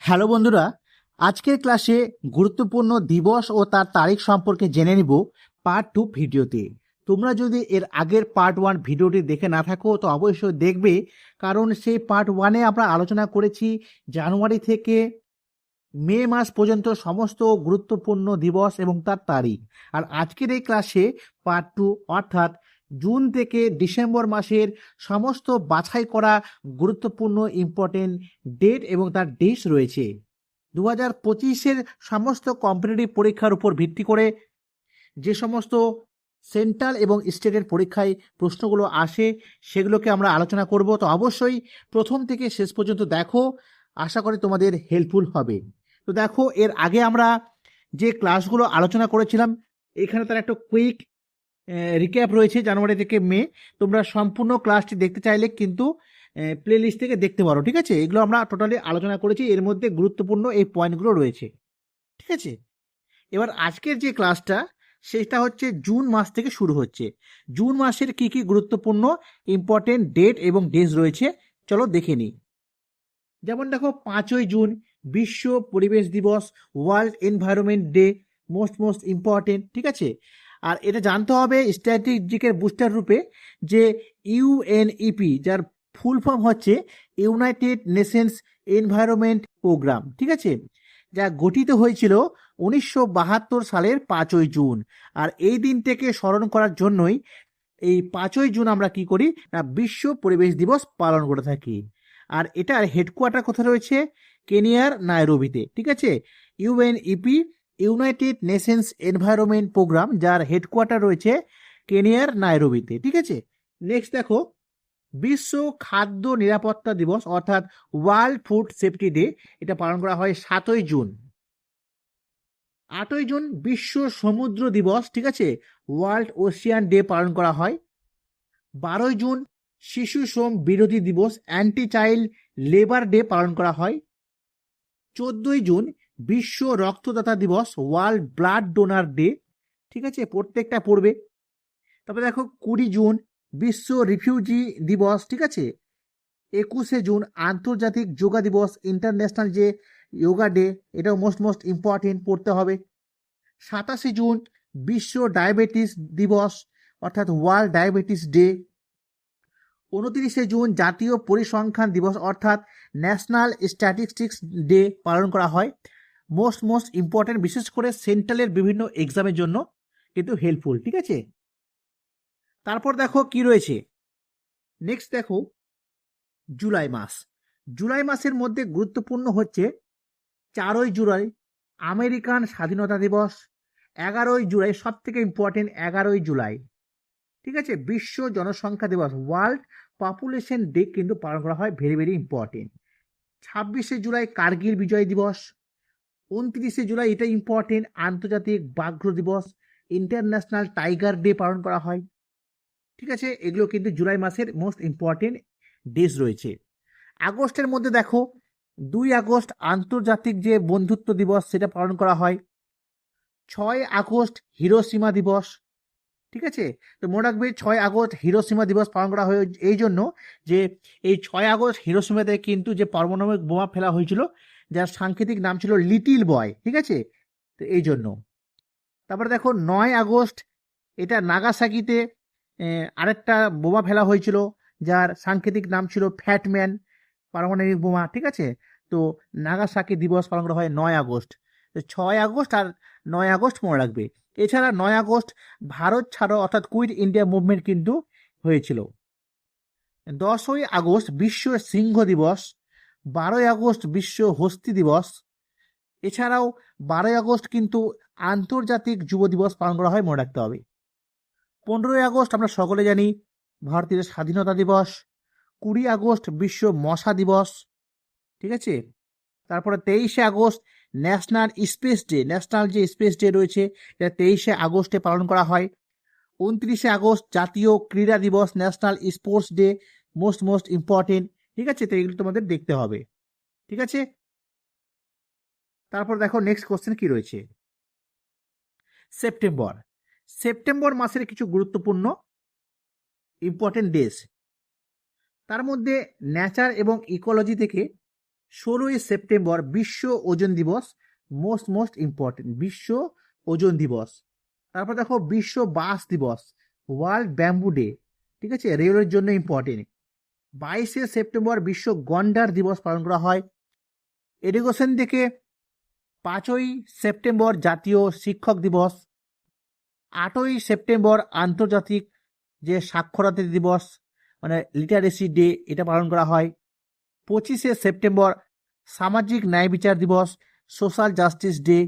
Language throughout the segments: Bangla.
হ্যালো বন্ধুরা, আজকের ক্লাসে গুরুত্বপূর্ণ দিবস ও তার তারিখ সম্পর্কে জেনে নিব পার্ট 2 ভিডিওতে। তোমরা যদি এর আগের পার্ট 1 ভিডিওটি দেখে না থাকো তো অবশ্যই দেখবে, কারণ সেই পার্ট 1-এ আমরা আলোচনা করেছি জানুয়ারি থেকে মে মাস পর্যন্ত সমস্ত গুরুত্বপূর্ণ দিবস এবং তার তারিখ। আর আজকের এই ক্লাসে পার্ট 2 অর্থাৎ জুন থেকে ডিসেম্বর মাসের সমস্ত বাছাই করা গুরুত্বপূর্ণ ইম্পর্টেন্ট ডেট এবং তার ডেটস রয়েছে। 2025-এর সমস্ত কম্পিটিটিভ পরীক্ষার উপর ভিত্তি করে যে সমস্ত সেন্ট্রাল এবং স্টেটের পরীক্ষায় প্রশ্নগুলো আসে সেগুলোকে আমরা আলোচনা করব। তো অবশ্যই প্রথম থেকে শেষ পর্যন্ত দেখো, আশা করি তোমাদের হেল্পফুল হবে। তো দেখো, এর আগে আমরা যে ক্লাসগুলো আলোচনা করেছিলাম এখানে তার একটা কুইক রিক্যাপ রয়েছে জানুয়ারি থেকে মে। তোমরা সম্পূর্ণ ক্লাসটি দেখতে চাইলে কিন্তু প্লে লিস্ট থেকে দেখতে পারো, ঠিক আছে? এগুলো আমরা টোটালি আলোচনা করেছি, এর মধ্যে গুরুত্বপূর্ণ এই পয়েন্টগুলো রয়েছে, ঠিক আছে? এবার আজকের যে ক্লাসটা সেটা হচ্ছে জুন মাস থেকে শুরু হচ্ছে। জুন মাসের কি কি গুরুত্বপূর্ণ ইম্পর্টেন্ট ডেট এবং ডেজ রয়েছে চলো দেখে নিই। যেমন দেখো, 5ই জুন বিশ্ব পরিবেশ দিবস, world environment day, most important, ঠিক আছে? আর এটা জানতে হবে স্ট্র্যাটেজিকের বুস্টার রূপে যে ইউএনইপি, যার ফুল ফর্ম হচ্ছে ইউনাইটেড নেশনস এনভায়রনমেন্ট প্রোগ্রাম, ঠিক আছে, যা গঠিত হয়েছিল 1972 সালের 5ই জুন। আর এই দিনটাকে স্মরণ করার জন্যই এই 5ই জুন আমরা কি করি না বিশ্ব পরিবেশ দিবস পালন করে থাকি। আর এটার হেডকোয়ার্টার কোথায় রয়েছে? কেনিয়ার নাইরোবিতে, ঠিক আছে? UNEP, United Nations Environment Programme, যার হেডকোয়ার্টার রয়েছে কেনিয়ার নাইরোবিতে, ঠিক আছে? নেক্সট দেখো, বিশ্ব খাদ্য নিরাপত্তা দিবস অর্থাৎ ওয়ার্ল্ড ফুড সেফটি ডে, এটা পালন করা হয় 7ই জুন। 8ই জুন বিশ্ব সমুদ্র দিবস, ঠিক আছে, ওয়ার্ল্ড ওশিয়ান ডে পালন করা হয়। 12ই জুন শিশু শ্রম বিরোধী দিবস, অ্যান্টি চাইল্ড লেবার ডে পালন করা হয়। 14ই জুন বিশ্ব রক্তদাতা দিবস, ওয়ার্ল্ড ব্লাড ডোনার ডে, ঠিক আছে, প্রত্যেকটা পড়বে। তারপরে দেখো, 20 জুন বিশ্ব রিফিউজি দিবস, ঠিক আছে। 21শে জুন আন্তর্জাতিক যোগা দিবস, ইন্টারন্যাশনাল যে যোগা ডে, এটাও মোস্ট ইম্পর্টেন্ট, পড়তে হবে। 27শে জুন বিশ্ব ডায়াবেটিস দিবস অর্থাৎ ওয়ার্ল্ড ডায়াবেটিস ডে। 29শে জুন জাতীয় পরিসংখ্যান দিবস অর্থাৎ ন্যাশনাল স্ট্যাটিস্টিক্স ডে পালন করা হয়। মোস্ট ইম্পর্টেন্ট, বিশেষ করে সেন্ট্রালের বিভিন্ন এক্সামের জন্য কিন্তু হেল্পফুল, ঠিক আছে? তারপর দেখো কি রয়েছে, নেক্সট দেখো জুলাই মাস। জুলাই মাসের মধ্যে গুরুত্বপূর্ণ হচ্ছে 4ই জুলাই আমেরিকান স্বাধীনতা দিবস। 11ই জুলাই সব থেকে ইম্পর্টেন্ট, 11ই জুলাই, ঠিক আছে, বিশ্ব জনসংখ্যা দিবস, ওয়ার্ল্ড পপুলেশন ডে কিন্তু পালন করা হয়, ভেরি ইম্পর্টেন্ট। 26শে জুলাই কার্গিল বিজয় দিবস। 29শে জুলাই, এটা ইম্পর্টেন্ট, আন্তর্জাতিক ব্যাঘ্র দিবস, ইন্টারন্যাশনাল টাইগার ডে পালন করা হয়, ঠিক আছে? এগুলো কিন্তু জুলাই মাসের মোস্ট ইম্পর্টেন্ট ডেজ রয়েছে। আগস্টের মধ্যে দেখো, 2 আগস্ট আন্তর্জাতিক যে বন্ধুত্ব দিবস সেটা পালন করা হয়। 6 আগস্ট হিরোশিমা দিবস, ঠিক আছে? তো মনে রাখবে 6 আগস্ট হিরোশিমা দিবস পালন করা হয় এই জন্য যে এই 6 আগস্ট হিরোশিমাতে কিন্তু যে পারমাণবিক বোমা ফেলা হয়েছিল, যার সাংকেতিক নাম ছিল লিটিল বয়, ঠিক আছে? তো এই জন্য। তারপরে দেখো 9 আগস্ট, এটা নাগাসাকিতে আরেকটা বোমা ফেলা হয়েছিল, যার সাংকেতিক নাম ছিল ফ্যাটম্যান পারমাণবিক বোমা, ঠিক আছে? তো নাগাসাকি দিবস পালন করা হয় 9 আগস্ট। তো 6 আগস্ট আর 9 আগস্ট মনে রাখবে। এছাড়া 9 আগস্ট ভারত ছাড়ো অর্থাৎ কুইট ইন্ডিয়া মুভমেন্ট কিন্তু হয়েছিল। 10ই আগস্ট বিশ্ব সিংহ দিবস। 12ই আগস্ট বিশ্ব হস্তি দিবস। এছাড়াও 12ই আগস্ট কিন্তু আন্তর্জাতিক যুব দিবস পালন করা হয়, মনে রাখতে হবে। 15ই আগস্ট আমরা সকলে জানি ভারতীয় স্বাধীনতা দিবস। 20 আগস্ট বিশ্ব মশা দিবস, ঠিক আছে? তারপরে 23শে August national space day, national যে স্পেস ডে রয়েছে এটা 23শে আগস্টে পালন করা হয়। 29শে আগস্ট জাতীয় ক্রীড়া দিবস, national sports day, most important, ঠিক আছে? তো এগুলো তোমাদের দেখতে হবে, ঠিক আছে? তারপর দেখো নেক্সট কোশ্চেন কি রয়েছে। সেপ্টেম্বর। সেপ্টেম্বর মাসের কিছু গুরুত্বপূর্ণ ইম্পর্টেন্ট ডেজ, তার মধ্যে নেচার এবং ইকোলজি থেকে 16 সেপ্টেম্বর বিশ্ব ওজন দিবস, মোস্ট ইম্পর্টেন্ট, বিশ্ব ওজন দিবস। তারপর দেখো বিশ্ব বাঁশ দিবস, ওয়ার্ল্ড ব্যাম্বু ডে, ঠিক আছে, রেলের জন্য ইম্পর্টেন্ট। 22 সেপ্টেম্বর বিশ্ব গন্ডার দিবস পালন করা হয়। এডুকেশন থেকে 5 সেপ্টেম্বর জাতীয় শিক্ষক দিবস। 8 সেপ্টেম্বর আন্তর্জাতিক যে সাক্ষরতা দিবস মানে লিটারেসি ডে, এটা পালন করা হয়। 25 সেপ্টেম্বর সামাজিক ন্যায় বিচার দিবস, সোশ্যাল জাস্টিস ডে।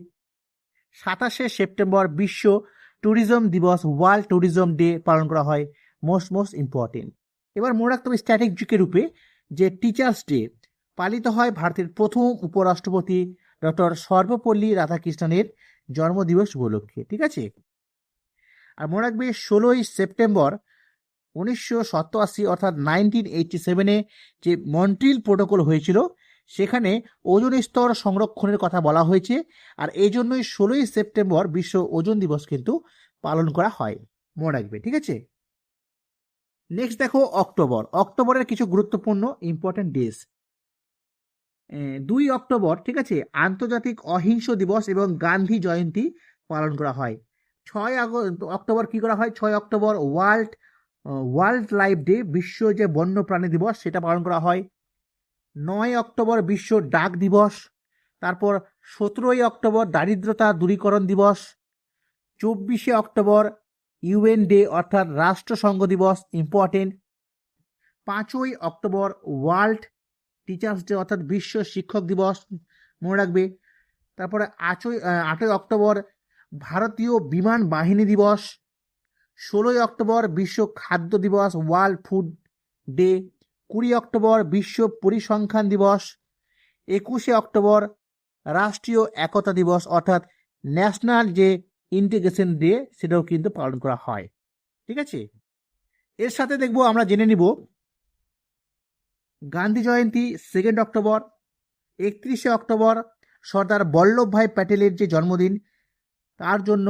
27 সেপ্টেম্বর বিশ্ব ট্যুরিজম দিবস, ওয়ার্ল্ড ট্যুরিজম ডে পালন করা হয়। Most important. এবার মনে রাখতে হবে স্ট্র্যাটেজিক রূপে যে টিচার্স ডে পালিত হয় ভারতের প্রথম উপরাষ্ট্রপতি ডক্টর সর্বপল্লী রাধাকৃষ্ণনের জন্মদিবস উপলক্ষে, ঠিক আছে। আর মনে রাখবে 16 সেপ্টেম্বর 1987 অর্থাৎ 1987 যে মন্ট্রিল প্রোটোকল হয়েছিল, সেখানে ওজোন স্তর সংরক্ষণের কথা বলা হয়েছে। আর এই জন্যই 16 সেপ্টেম্বর বিশ্ব ওজোন দিবস কিন্তু পালন করা হয়, মনে রাখবে, ঠিক আছে। নেক্সট দেখো অক্টোবরের কিছু গুরুত্বপূর্ণ ইম্পর্টেন্ট ডেজ। 2 অক্টোবর, ঠিক আছে, আন্তর্জাতিক অহিংস দিবস এবং গান্ধী জয়ন্তী পালন করা হয়। 6 অক্টোবর কি করা হয়? 6 অক্টোবর ওয়ার্ল্ড লাইফ ডে, বিশ্ব যে বন্যপ্রাণী দিবস, সেটা পালন করা হয়। 9 অক্টোবর বিশ্ব ডাক দিবস। তারপর 17 অক্টোবর দারিদ্রতা দূরীকরণ দিবস। 24 অক্টোবর ইউএন ডে অর্থাৎ রাষ্ট্রসংঘ দিবস, important. 5 October world teachers day অর্থাৎ বিশ্ব শিক্ষক দিবস, মনে রাখবে। তারপরে 8 অক্টোবর ভারতীয় বিমান বাহিনী দিবস। 16 অক্টোবর বিশ্ব খাদ্য দিবস, ওয়ার্ল্ড ফুড ডে। 20 অক্টোবর বিশ্ব পরিসংখ্যান দিবস। 21 অক্টোবর রাষ্ট্রীয় একতা দিবস অর্থাৎ ন্যাশনাল যে ইন্টিগ্রেশন ডে, সেটাও কিন্তু পালন করা হয়, ঠিক আছে। এর সাথে দেখবো আমরা জেনে নিব গান্ধী জয়ন্তী 2 অক্টোবর। 31 অক্টোবর সর্দার বল্লভভাই প্যাটেলের যে জন্মদিন, তার জন্য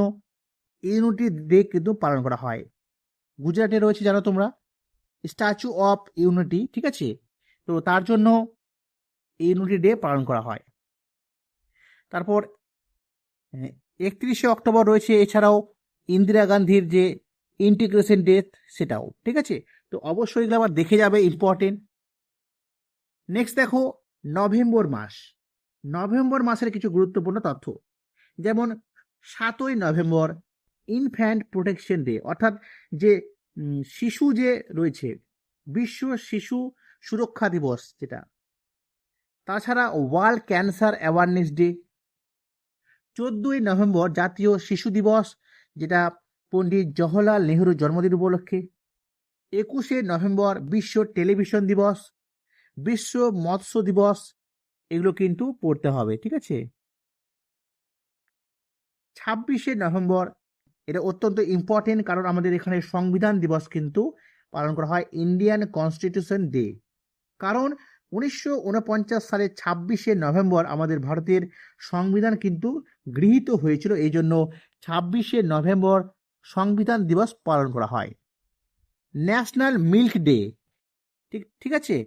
ইউনিটি ডে কিন্তু পালন করা হয়। গুজরাটে রয়েছে জানো তোমরা স্ট্যাচু অফ ইউনিটি, ঠিক আছে, তো তার জন্য ইউনিটি ডে পালন করা হয়। তারপর 31 অক্টোবর রয়েছে এছাড়াও ইন্দিরা গান্ধীর যে ইন্টিগ্রেশন ডে, সেটাও, ঠিক আছে। তো অবশ্যই এগুলো আবার দেখে যাবে, ইম্পর্টেন্ট। নেক্সট দেখো নভেম্বর মাসের কিছু গুরুত্বপূর্ণ তথ্য, যেমন 7 নভেম্বর ইনফ্যান্ট প্রোটেকশন ডে অর্থাৎ যে শিশু যে রয়েছে, বিশ্ব শিশু সুরক্ষা দিবস যেটা। তাছাড়া world cancer awareness day. 14 November জাতীয় শিশু দিবস, যেটা পণ্ডিত জওহরলাল নেহরুর জন্মদিন উপলক্ষে। 21 নভেম্বর বিশ্ব টেলিভিশন দিবস, বিশ্ব মৎস্য দিবস, এগুলো কিন্তু পড়তে হবে, ঠিক আছে। 26 নভেম্বর এটা অত্যন্ত ইম্পর্টেন্ট, কারণ আমাদের এখানে সংবিধান দিবস কিন্তু পালন করা হয়, ইন্ডিয়ান কনস্টিটিউশন ডে। কারণ 1949 সালের 26 নভেম্বর আমাদের ভারতের সংবিধান কিন্তু গৃহীত হয়েছিল, এই জন্য 26 নভেম্বর সংবিধান দিবস পালন করা হয়। ন্যাশনাল মিল্ক ডে, ঠিক আছে।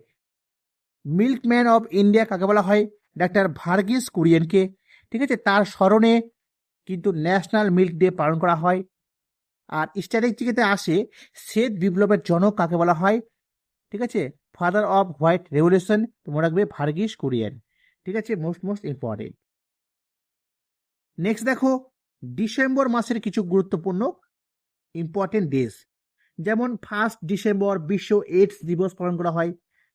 মিল্কম্যান অফ ইন্ডিয়া কাকে বলা হয়? ডাক্তার ভার্গিস কুরিয়েনকে, ঠিক আছে, তার স্মরণে কিন্তু ন্যাশনাল মিল্ক ডে পালন করা হয়। আর স্ট্র্যাটেজিতে আসে শ্বেত বিপ্লবের জনক কাকে বলা হয়? ঠিক আছে, ফাদার অফ হোয়াইট রেভলিউশন, মনে রাখবে ভার্গিস কুরিয়েন, ঠিক আছে, মোস্ট ইম্পর্টেন্ট। নেক্সট দেখো ডিসেম্বর মাসের কিছু গুরুত্বপূর্ণ ইম্পর্টেন্ট ডেজ, যেমন 1 ডিসেম্বর বিশ্ব এইডস দিবস পালন করা হয়।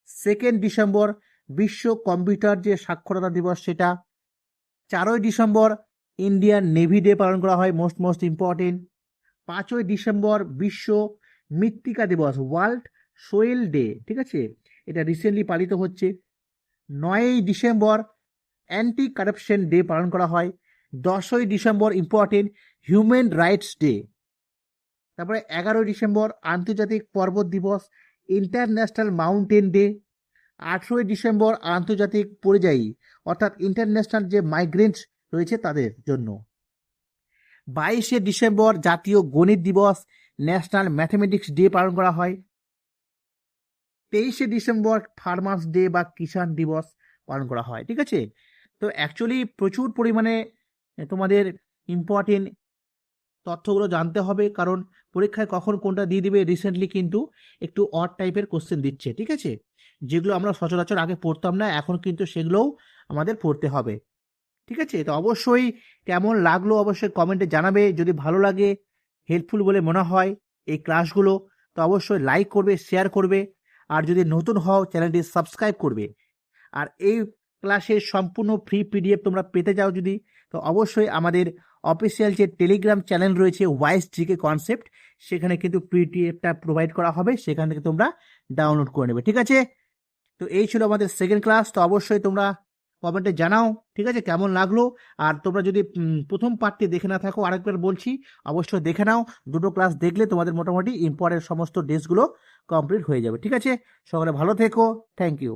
2 ডিসেম্বর বিশ্ব কম্পিউটার যে সাক্ষরতা দিবস, সেটা। 4 ডিসেম্বর ইন্ডিয়ান নেভি ডে পালন করা হয়, মোস্ট ইম্পর্টেন্ট। 5 ডিসেম্বর বিশ্ব মৃত্তিকা দিবস, ওয়ার্ল্ড সোয়েল ডে, ঠিক আছে, এটা রিসেন্টলি পালিত হচ্ছে। 9 ডিসেম্বর অ্যান্টি কারাপশন ডে পালন করা হয়। 10 December important human rights day. তারপরে 11 ডিসেম্বর আন্তর্জাতিক পর্বত দিবস, ইন্টারন্যাশনাল মাউন্টেন ডে। 18 ডিসেম্বর আন্তর্জাতিক পরিযায়ী অর্থাৎ ইন্টারন্যাশনাল যে মাইগ্রেন্টস রয়েছে তাদের জন্য। 22 ডিসেম্বর জাতীয় গণিত দিবস, ন্যাশনাল ম্যাথমেটিক্স ডে পালন করা হয়। 23 ডিসেম্বর ফার্মার্স ডে বা কিষাণ দিবস পালন করা হয়, ঠিক আছে। তো অ্যাকচুয়ালি প্রচুর পরিমাণে তোমাদের ইম্পর্টেন্ট তথ্যগুলো জানতে হবে, কারণ পরীক্ষায় কখন কোনটা দিয়ে দিবে রিসেন্টলি কিন্তু একটু অড টাইপের কোশ্চেন দিচ্ছে, ঠিক আছে, যেগুলো আমরা সচরাচর আগে পড়তাম না, এখন কিন্তু সেগুলোও আমাদের পড়তে হবে, ঠিক আছে। তো অবশ্যই কেমন লাগলো অবশ্যই কমেন্টে জানাবে। যদি ভালো লাগে, হেল্পফুল বলে মনে হয় এই ক্লাসগুলো, তো অবশ্যই লাইক করবে, শেয়ার করবে, আর যদি নতুন হও চ্যানেলটি সাবস্ক্রাইব করবে। আর এই ক্লাসের সম্পূর্ণ ফ্রি পিডিএফ তোমরা পেতে চাও যদি, তো অবশ্যই আমাদের অফিসিয়াল যে টেলিগ্রাম চ্যানেল রয়েছে ওয়াইস জিকে কনসেপ্ট, সেখানে কিন্তু পিডিএফটা প্রোভাইড করা হবে, সেখান থেকে তোমরা ডাউনলোড করে নেবে, ঠিক আছে। তো এই ছিল আমাদের সেকেন্ড ক্লাস। তো অবশ্যই তোমরা কমেন্টে জানাও, ঠিক আছে, কেমন লাগলো। আর তোমরা যদি প্রথম পার্টটি দেখে না থাকো, আরেকবার বলছি, অবশ্যই দেখে নাও। দুটো ক্লাস দেখলে তোমাদের মোটামুটি ইম্পর্টেন্ট সমস্ত ডেসগুলো কমপ্লিট হয়ে যাবে, ঠিক আছে। সকলে ভালো থেকো, থ্যাংক ইউ।